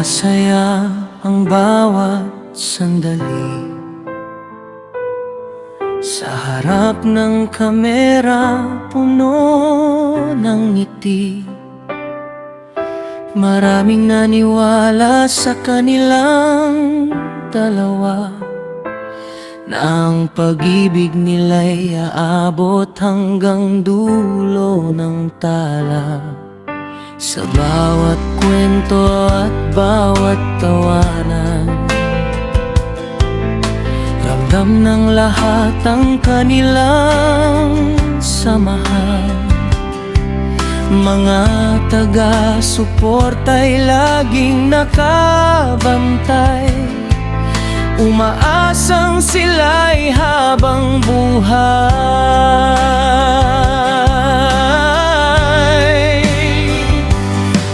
Masaya ang bawat sandali sa harap ng kamera, puno ng ngiti. Maraming naniwala sa kanilang dalawa na ang pag-ibig nila'y aabot hanggang dulo ng tala. Sa bawat kwento at bawat tawanan, ramdam ng lahat ang kanilang samahan. Mga taga-suporta'y laging nakabantay, umaasang sila'y habang buhay.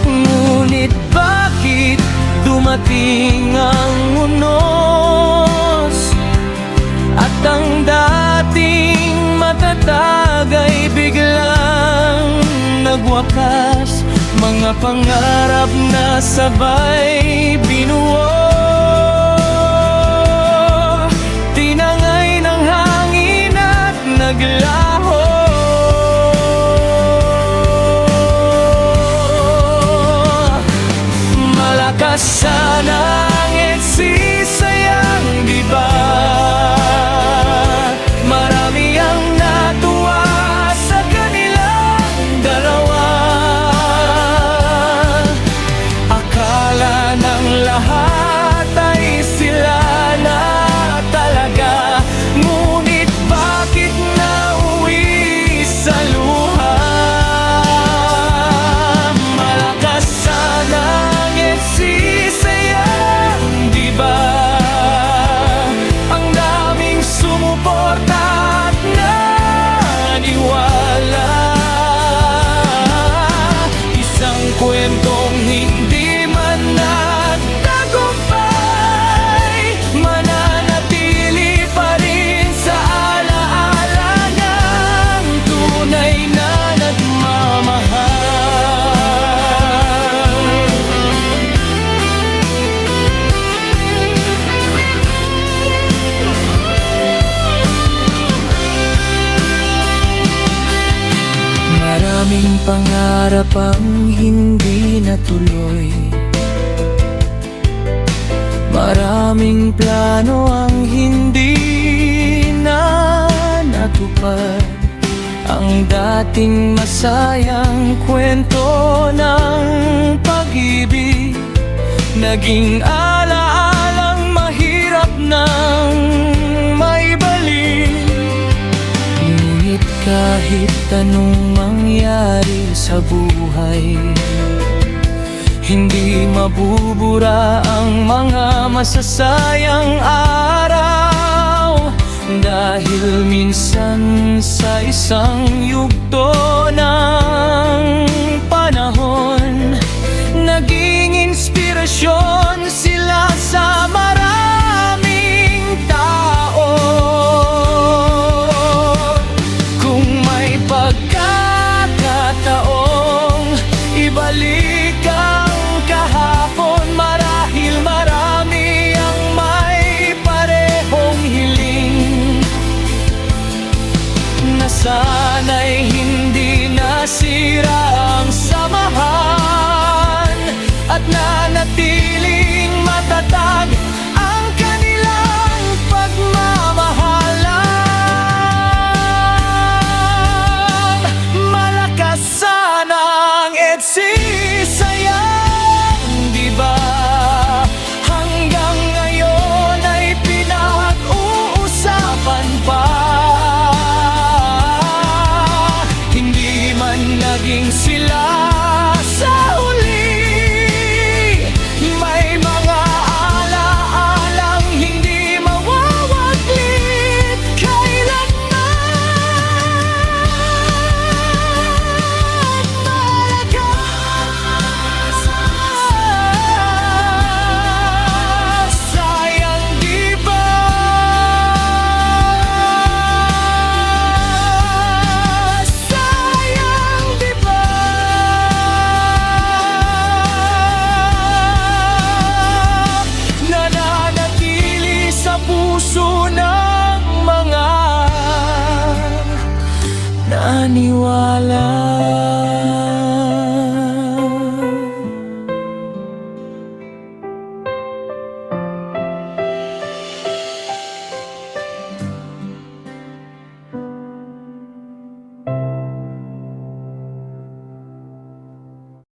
Ngunit bakit dumating ang unos at ang dating matatag ay biglang nagwakas? Mga pangarap na sabay binuo, tinangay ng hangin at naglaho. Malakas sana ang eksisayang, di ba? Marami ang natuwa sa kanilang dalawa. Akala ng lahat ay sila na talaga, ngunit bakit nauwi sa luha? Malakas sana ang eksisayang, di ba? Ang daming sumuporta at naniwala. Isang kwentong hindi man nagtagumpay, mananatili pa rin sa alaala ng tunay na nagmamahal. Maraming pangarap ang hindi natuloy, maraming plano ang hindi na natupad. Ang dating masayang kwento ng pag-ibig naging alaalang mahirap nang maibalik. Ngunit kahit anong mangyari sa buhay, hindi mabubura ang mga masasayang araw. Dahil minsan sa isang yugto ng panahon, naging inspirasyon sila sa maraming tao. Kung may pagkakataong ibalik ang kahapon, marahil marami ang may parehong hiling na sana'y hindi nasira